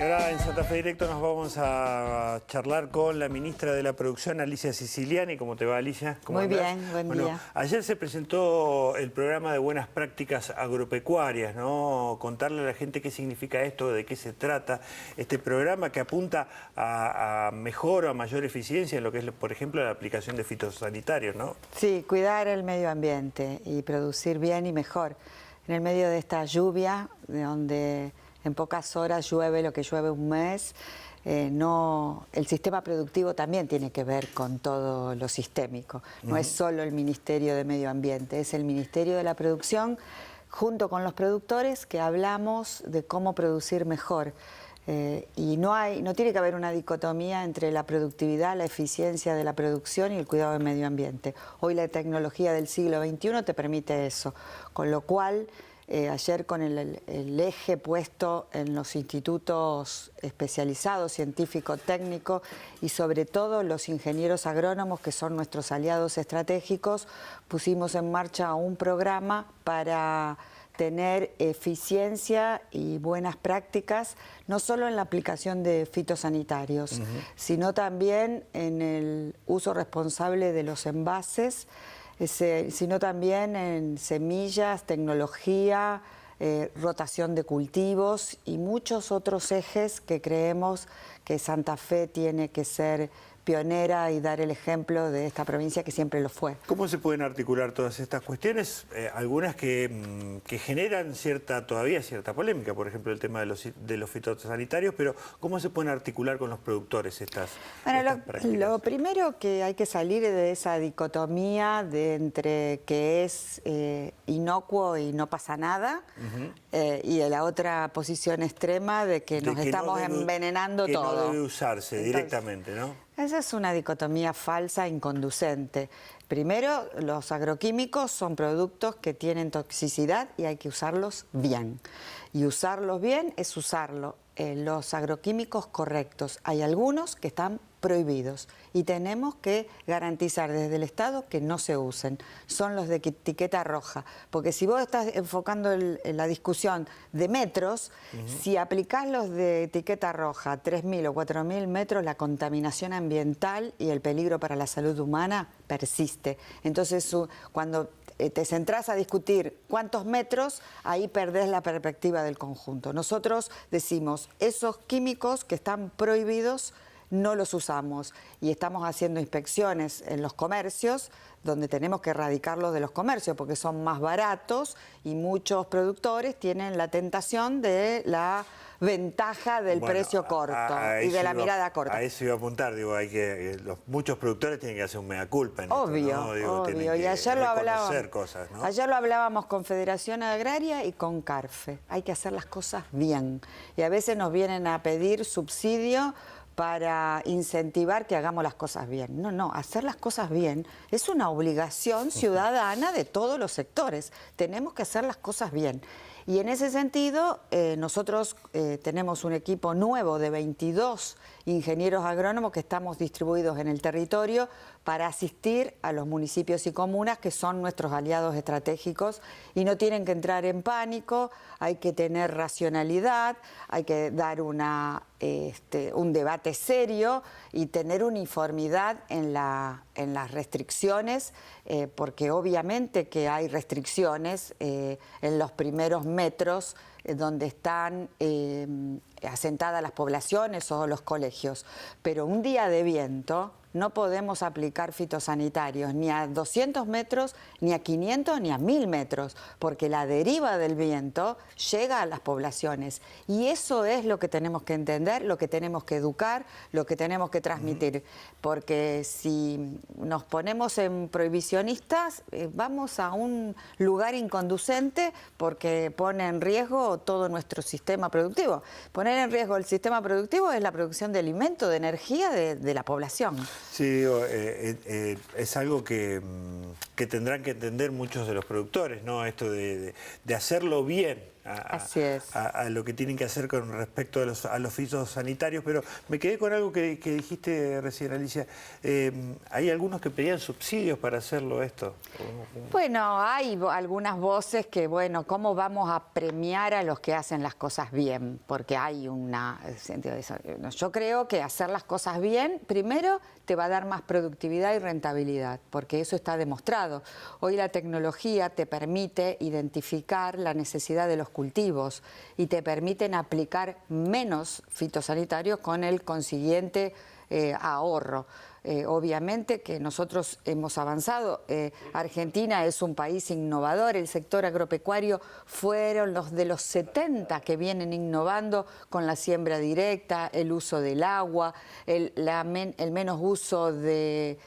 ahora en Santa Fe Directo nos vamos a charlar con la ministra de la Producción, Alicia Siciliani. ¿Cómo te va, Alicia? ¿Cómo Muy andás? bien, buen día. Ayer se presentó el programa de buenas prácticas agropecuarias, ¿no? Contarle a la gente qué significa esto, de qué se trata. Este programa que apunta a mejor o a mayor eficiencia en lo que es, por ejemplo, la aplicación de fitosanitarios, ¿no? Sí, cuidar el medio ambiente y producir bien y mejor. En el medio de esta lluvia, de donde en pocas horas llueve lo que llueve un mes, el sistema productivo también tiene que ver con todo lo sistémico. No es solo el Ministerio de Medio Ambiente, es el Ministerio de la Producción, junto con los productores, que hablamos de cómo producir mejor. Y no tiene que haber una dicotomía entre la productividad, la eficiencia de la producción y el cuidado del medio ambiente. Hoy la tecnología del siglo XXI te permite eso, con lo cual ayer con el eje puesto en los institutos especializados, científico-técnico y sobre todo los ingenieros agrónomos, que son nuestros aliados estratégicos, pusimos en marcha un programa para tener eficiencia y buenas prácticas, no solo en la aplicación de fitosanitarios, sino también en el uso responsable de los envases, sino también en semillas, tecnología, rotación de cultivos y muchos otros ejes que creemos que Santa Fe tiene que ser pionera y dar el ejemplo de esta provincia que siempre lo fue. ¿Cómo se pueden articular todas estas cuestiones? Algunas que generan todavía cierta polémica, por ejemplo el tema de los fitosanitarios, pero ¿cómo se pueden articular con los productores estas prácticas? Lo primero que hay que salir de esa dicotomía entre que es inocuo y no pasa nada, y de la otra posición extrema de que nos estamos envenenando todo. Que no debe usarse directamente, ¿no? Esa es una dicotomía falsa, inconducente. Primero, los agroquímicos son productos que tienen toxicidad y hay que usarlos bien. Y usarlos bien es usarlo los agroquímicos correctos. Hay algunos que están prohibidos y tenemos que garantizar desde el Estado que no se usen. Son los de etiqueta roja, porque si vos estás enfocando en la discusión de metros, si aplicás los de etiqueta roja, 3.000 o 4.000 metros, la contaminación ambiental y el peligro para la salud humana persiste. Entonces, cuando te centrás a discutir cuántos metros, ahí perdés la perspectiva del conjunto. Nosotros decimos, esos químicos que están prohibidos no los usamos y estamos haciendo inspecciones en los comercios donde tenemos que erradicarlos de los comercios porque son más baratos y muchos productores tienen la tentación de la ventaja del precio corto y de la mirada corta. A eso iba a apuntar, digo, muchos productores tienen que hacer un mea culpa en obvio, esto, ¿no? Digo, obvio. Y ayer lo hablábamos, cosas, ¿no? Ayer lo hablábamos con Federación Agraria y con CARFE. Hay que hacer las cosas bien. Y a veces nos vienen a pedir subsidio para incentivar que hagamos las cosas bien. No, hacer las cosas bien es una obligación ciudadana de todos los sectores. Tenemos que hacer las cosas bien. Y en ese sentido, nosotros tenemos un equipo nuevo de 22 ingenieros agrónomos que estamos distribuidos en el territorio para asistir a los municipios y comunas que son nuestros aliados estratégicos y no tienen que entrar en pánico, hay que tener racionalidad, hay que dar un debate serio y tener uniformidad en las restricciones, porque obviamente que hay restricciones en los primeros metros donde están asentadas las poblaciones o los colegios, pero un día de viento no podemos aplicar fitosanitarios ni a 200 metros, ni a 500, ni a 1000 metros, porque la deriva del viento llega a las poblaciones. Y eso es lo que tenemos que entender, lo que tenemos que educar, lo que tenemos que transmitir. Porque si nos ponemos en prohibicionistas, vamos a un lugar inconducente porque pone en riesgo todo nuestro sistema productivo. Poner en riesgo el sistema productivo es la producción de alimento, de energía de la población. Sí, digo, es algo que tendrán que entender muchos de los productores, ¿no? Esto de hacerlo bien, Así es. a lo que tienen que hacer con respecto a los fitosanitarios, pero me quedé con algo que dijiste recién, Alicia. Hay algunos que pedían subsidios para hacerlo esto. Bueno, hay algunas voces que, bueno, ¿cómo vamos a premiar a los que hacen las cosas bien? Porque hay una... Yo creo que hacer las cosas bien, primero, te va a dar más productividad y rentabilidad, porque eso está demostrado. Hoy la tecnología te permite identificar la necesidad de los cultivos y te permiten aplicar menos fitosanitarios con el consiguiente ahorro. Obviamente que nosotros hemos avanzado. Argentina es un país innovador, el sector agropecuario fueron los de los 70 que vienen innovando con la siembra directa, el uso del agua, el menos uso de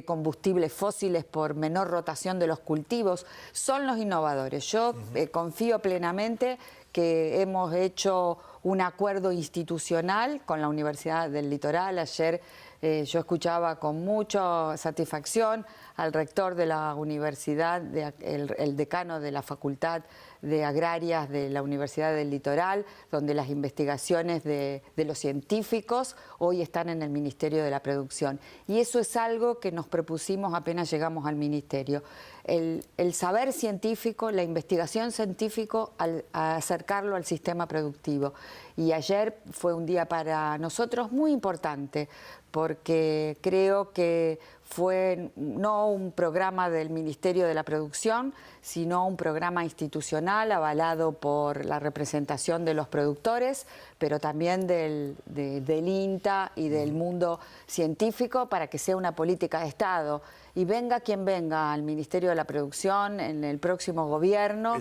combustibles fósiles por menor rotación de los cultivos. Son los innovadores. Yo confío plenamente que hemos hecho un acuerdo institucional con la Universidad del Litoral. Ayer yo escuchaba con mucha satisfacción al rector de la universidad, el decano de la Facultad de Agrarias de la Universidad del Litoral, donde las investigaciones de los científicos hoy están en el Ministerio de la Producción. Y eso es algo que nos propusimos apenas llegamos al Ministerio. El saber científico, la investigación científica, a acercarlo al sistema productivo. Y ayer fue un día para nosotros muy importante, porque creo que fue no un programa del Ministerio de la Producción, sino un programa institucional avalado por la representación de los productores, pero también del INTA y del mundo científico, para que sea una política de Estado. Y venga quien venga al Ministerio de la Producción, en el próximo gobierno,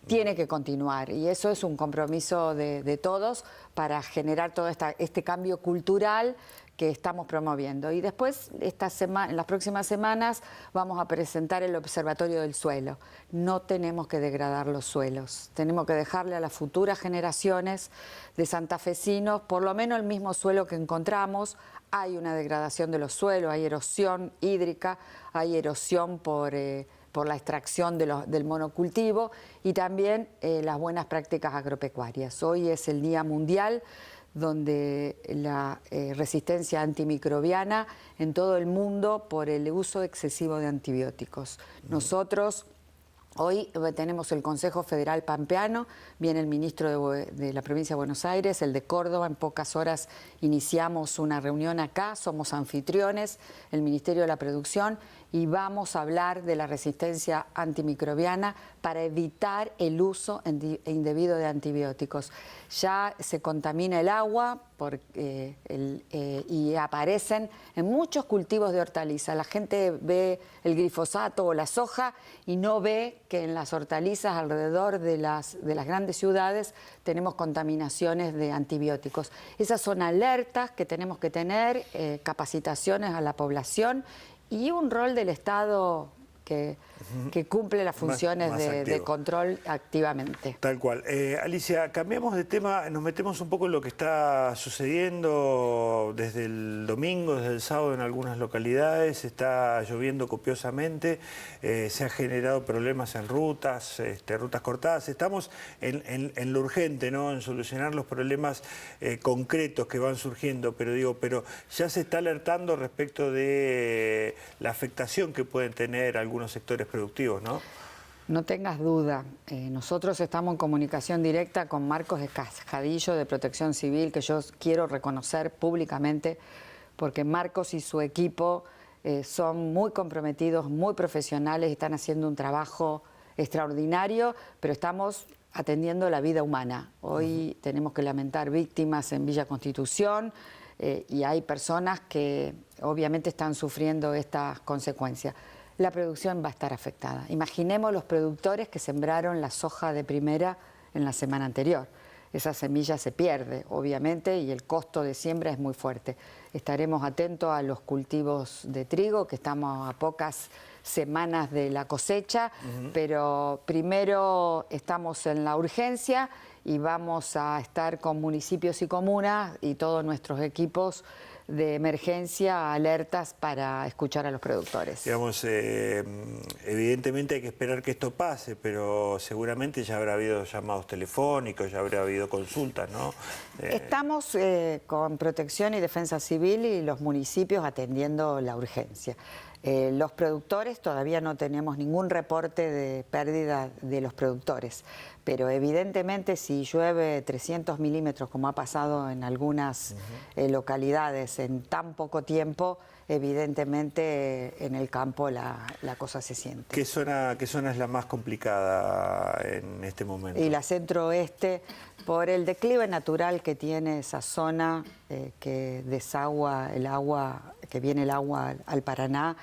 tiene que continuar. Y eso es un compromiso de todos para generar todo este cambio cultural que estamos promoviendo. Y después, en las próximas semanas, vamos a presentar el Observatorio del Suelo. No tenemos que degradar los suelos, tenemos que dejarle a las futuras generaciones de santafesinos por lo menos el mismo suelo que encontramos. Hay una degradación de los suelos, hay erosión hídrica, hay erosión por la extracción del monocultivo y también las buenas prácticas agropecuarias. Hoy es el Día Mundial donde la resistencia antimicrobiana en todo el mundo por el uso excesivo de antibióticos. Nosotros hoy tenemos el Consejo Federal Pampeano, viene el ministro de la provincia de Buenos Aires, el de Córdoba, en pocas horas iniciamos una reunión acá, somos anfitriones, el Ministerio de la Producción, y vamos a hablar de la resistencia antimicrobiana para evitar el uso indebido de antibióticos. Ya se contamina el agua y aparecen en muchos cultivos de hortalizas. La gente ve el glifosato o la soja y no ve que en las hortalizas alrededor de las grandes ciudades tenemos contaminaciones de antibióticos. Esas son alertas que tenemos que tener, capacitaciones a la población y un rol del Estado que cumple las funciones de control activamente. Tal cual. Alicia, cambiamos de tema, nos metemos un poco en lo que está sucediendo desde el domingo, desde el sábado en algunas localidades. Está lloviendo copiosamente, se han generado problemas en rutas, rutas cortadas. Estamos en lo urgente, ¿no? En solucionar los problemas concretos que van surgiendo, pero ya se está alertando respecto de la afectación que pueden tener algunos sectores productivos, ¿no? No tengas duda. Nosotros estamos en comunicación directa con Marcos Cascadillo de Protección Civil, que yo quiero reconocer públicamente, porque Marcos y su equipo son muy comprometidos, muy profesionales, y están haciendo un trabajo extraordinario, pero estamos atendiendo la vida humana. Hoy tenemos que lamentar víctimas en Villa Constitución y hay personas que obviamente están sufriendo estas consecuencias. La producción va a estar afectada. Imaginemos los productores que sembraron la soja de primera en la semana anterior. Esa semilla se pierde, obviamente, y el costo de siembra es muy fuerte. Estaremos atentos a los cultivos de trigo, que estamos a pocas semanas de la cosecha, pero primero estamos en la urgencia y vamos a estar con municipios y comunas y todos nuestros equipos de emergencia alertas para escuchar a los productores. Digamos, evidentemente hay que esperar que esto pase, pero seguramente ya habrá habido llamados telefónicos, ya habrá habido consultas, ¿no? Estamos con Protección y Defensa Civil y los municipios atendiendo la urgencia. Los productores, todavía no tenemos ningún reporte de pérdida de los productores, pero evidentemente si llueve 300 milímetros, como ha pasado en algunas localidades en tan poco tiempo, evidentemente en el campo la cosa se siente. ¿Qué zona es la más complicada en este momento? Y la centro-oeste, por el declive natural que tiene esa zona que desagua el agua, que viene el agua al Paraná,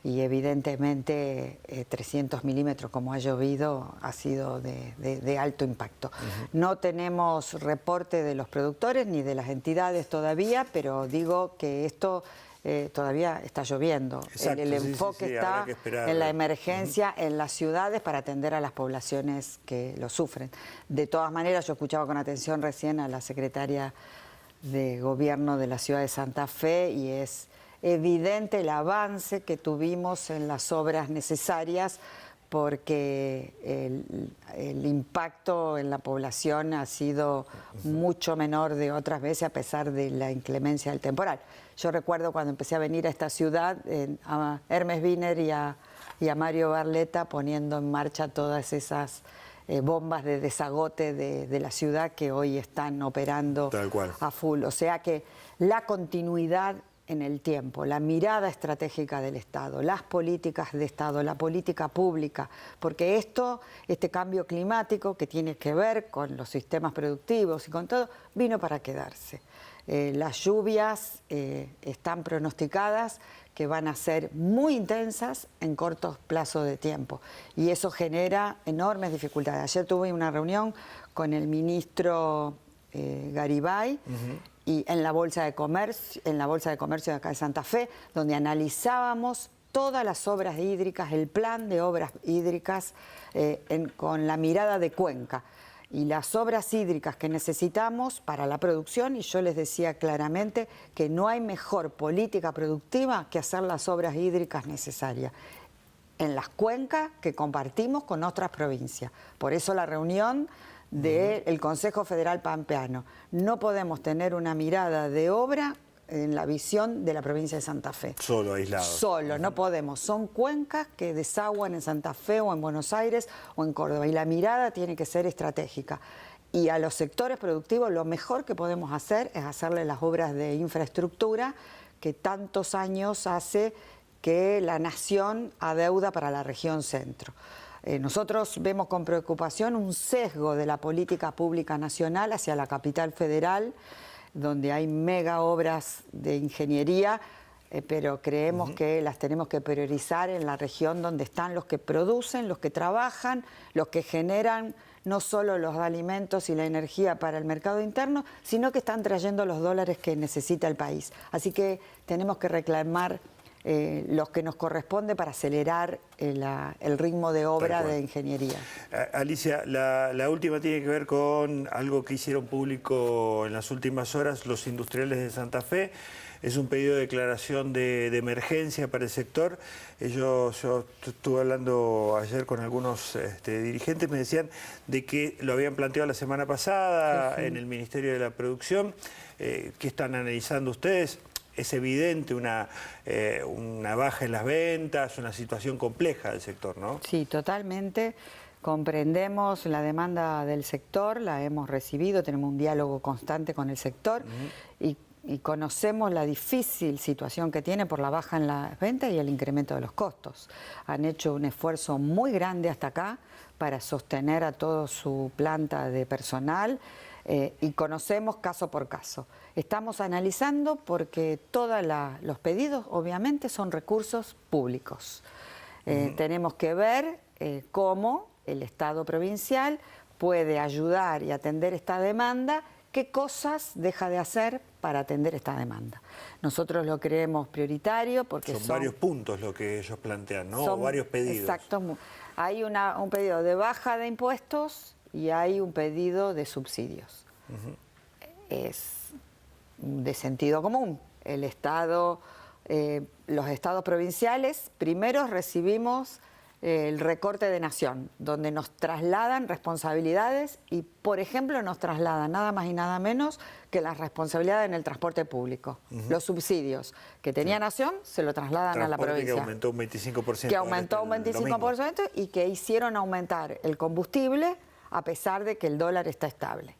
y evidentemente 300 milímetros como ha llovido ha sido de alto impacto. No tenemos reporte de los productores ni de las entidades todavía, pero digo que esto todavía está lloviendo. Exacto, el enfoque está en la emergencia en las ciudades para atender a las poblaciones que lo sufren. De todas maneras, yo escuchaba con atención recién a la secretaria de Gobierno de la ciudad de Santa Fe y es evidente el avance que tuvimos en las obras necesarias porque el impacto en la población ha sido mucho menor de otras veces a pesar de la inclemencia del temporal. Yo recuerdo cuando empecé a venir a esta ciudad, a Hermes Wiener y a Mario Barletta poniendo en marcha todas esas bombas de desagote de la ciudad que hoy están operando a full. O sea que la continuidad en el tiempo, la mirada estratégica del Estado, las políticas de Estado, la política pública, porque este cambio climático que tiene que ver con los sistemas productivos y con todo, vino para quedarse. Las lluvias están pronosticadas que van a ser muy intensas en cortos plazos de tiempo y eso genera enormes dificultades. Ayer tuve una reunión con el ministro Garibay y en la Bolsa de Comercio de acá de Santa Fe, donde analizábamos todas las obras hídricas, el plan de obras hídricas con la mirada de Cuenca y las obras hídricas que necesitamos para la producción, y yo les decía claramente que no hay mejor política productiva que hacer las obras hídricas necesarias en las cuencas que compartimos con otras provincias. Por eso la reunión del Consejo Federal Pampeano. No podemos tener una mirada de obra en la visión de la provincia de Santa Fe. Solo, aislado. Solo, no podemos. Son cuencas que desaguan en Santa Fe o en Buenos Aires o en Córdoba y la mirada tiene que ser estratégica. Y a los sectores productivos lo mejor que podemos hacer es hacerle las obras de infraestructura que tantos años hace que la nación adeuda para la región centro. Nosotros vemos con preocupación un sesgo de la política pública nacional hacia la capital federal, donde hay mega obras de ingeniería, pero creemos que las tenemos que priorizar en la región donde están los que producen, los que trabajan, los que generan no solo los alimentos y la energía para el mercado interno, sino que están trayendo los dólares que necesita el país. Así que tenemos que reclamar los que nos corresponde para acelerar el ritmo de obra de ingeniería. Alicia, la última tiene que ver con algo que hicieron público en las últimas horas los industriales de Santa Fe. Es un pedido de declaración de emergencia para el sector. Yo estuve hablando ayer con algunos dirigentes, me decían de que lo habían planteado la semana pasada en el Ministerio de la Producción. ¿Qué están analizando ustedes? Es evidente una baja en las ventas, una situación compleja del sector, ¿no? Sí, totalmente. Comprendemos la demanda del sector, la hemos recibido, tenemos un diálogo constante con el sector y conocemos la difícil situación que tiene por la baja en las ventas y el incremento de los costos. Han hecho un esfuerzo muy grande hasta acá para sostener a toda su planta de personal. Y conocemos caso por caso. Estamos analizando porque todos los pedidos obviamente son recursos públicos. Tenemos que ver cómo el Estado provincial puede ayudar y atender esta demanda, qué cosas deja de hacer para atender esta demanda. Nosotros lo creemos prioritario porque son varios puntos lo que ellos plantean, ¿no? O varios pedidos. Exacto. Hay un pedido de baja de impuestos y hay un pedido de subsidios. Es de sentido común. el Estado, los estados provinciales, primero recibimos el recorte de nación, donde nos trasladan responsabilidades y, por ejemplo, nos trasladan nada más y nada menos que las responsabilidades en el transporte público. Los subsidios que tenía nación se lo trasladan a la provincia. Que aumentó un 25%. Que aumentó un 25% y que hicieron aumentar el combustible a pesar de que el dólar está estable.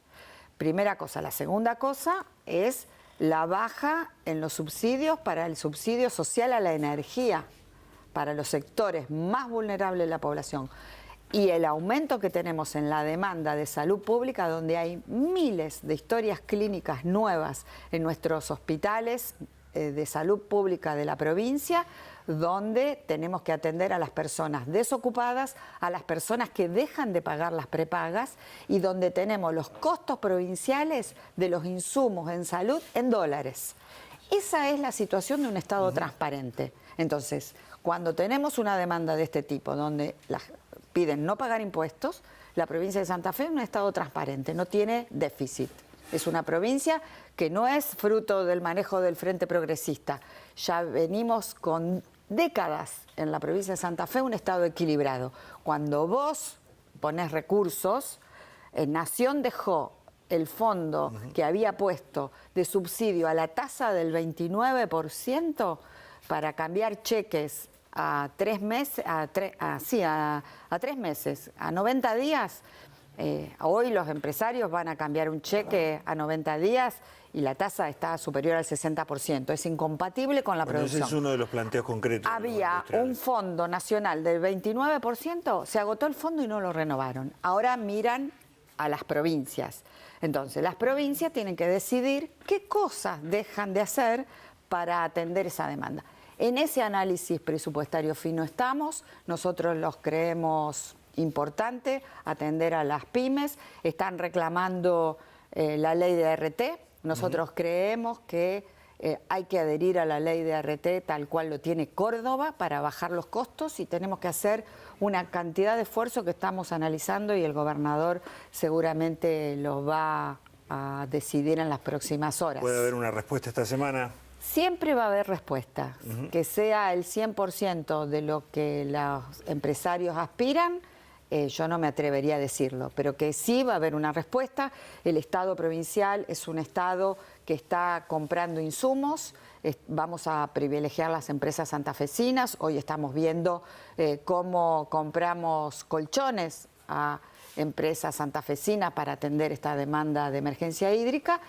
Primera cosa. La segunda cosa es la baja en los subsidios para el subsidio social a la energía, para los sectores más vulnerables de la población, y el aumento que tenemos en la demanda de salud pública, donde hay miles de historias clínicas nuevas en nuestros hospitales de salud pública de la provincia, donde tenemos que atender a las personas desocupadas, a las personas que dejan de pagar las prepagas y donde tenemos los costos provinciales de los insumos en salud en dólares. Esa es la situación de un Estado transparente. Entonces, cuando tenemos una demanda de este tipo, donde piden no pagar impuestos, la provincia de Santa Fe es un Estado transparente, no tiene déficit. Es una provincia que no es fruto del manejo del Frente Progresista. Ya venimos con décadas en la provincia de Santa Fe un Estado equilibrado. Cuando vos ponés recursos, Nación dejó el fondo que había puesto de subsidio a la tasa del 29% para cambiar cheques a 3 meses, a 3 meses, a 90 días. Hoy los empresarios van a cambiar un cheque a 90 días y la tasa está superior al 60%. Es incompatible con la producción. Ese es uno de los planteos concretos. Había un fondo nacional del 29%, se agotó el fondo y no lo renovaron. Ahora miran a las provincias. Entonces, las provincias tienen que decidir qué cosas dejan de hacer para atender esa demanda. En ese análisis presupuestario fino estamos, nosotros los creemos importante atender a las pymes, están reclamando la ley de ART, nosotros creemos que hay que adherir a la ley de ART tal cual lo tiene Córdoba para bajar los costos y tenemos que hacer una cantidad de esfuerzo que estamos analizando y el gobernador seguramente los va a decidir en las próximas horas. ¿Puede haber una respuesta esta semana? Siempre va a haber respuesta, que sea el 100% de lo que los empresarios aspiran, yo no me atrevería a decirlo, pero que sí va a haber una respuesta. El Estado provincial es un Estado que está comprando insumos, vamos a privilegiar las empresas santafesinas, hoy estamos viendo cómo compramos colchones a empresas santafesinas para atender esta demanda de emergencia hídrica,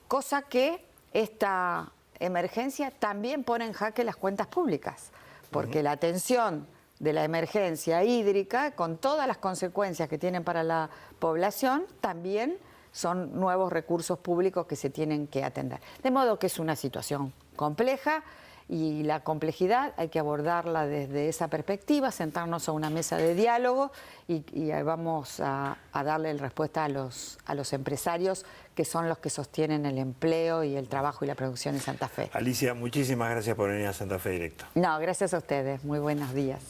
cosa que esta emergencia también pone en jaque las cuentas públicas, porque la atención de la emergencia hídrica, con todas las consecuencias que tienen para la población, también son nuevos recursos públicos que se tienen que atender. De modo que es una situación compleja y la complejidad hay que abordarla desde esa perspectiva, sentarnos a una mesa de diálogo y vamos a darle respuesta a los empresarios que son los que sostienen el empleo y el trabajo y la producción en Santa Fe. Alicia, muchísimas gracias por venir a Santa Fe Directo. No, gracias a ustedes. Muy buenos días.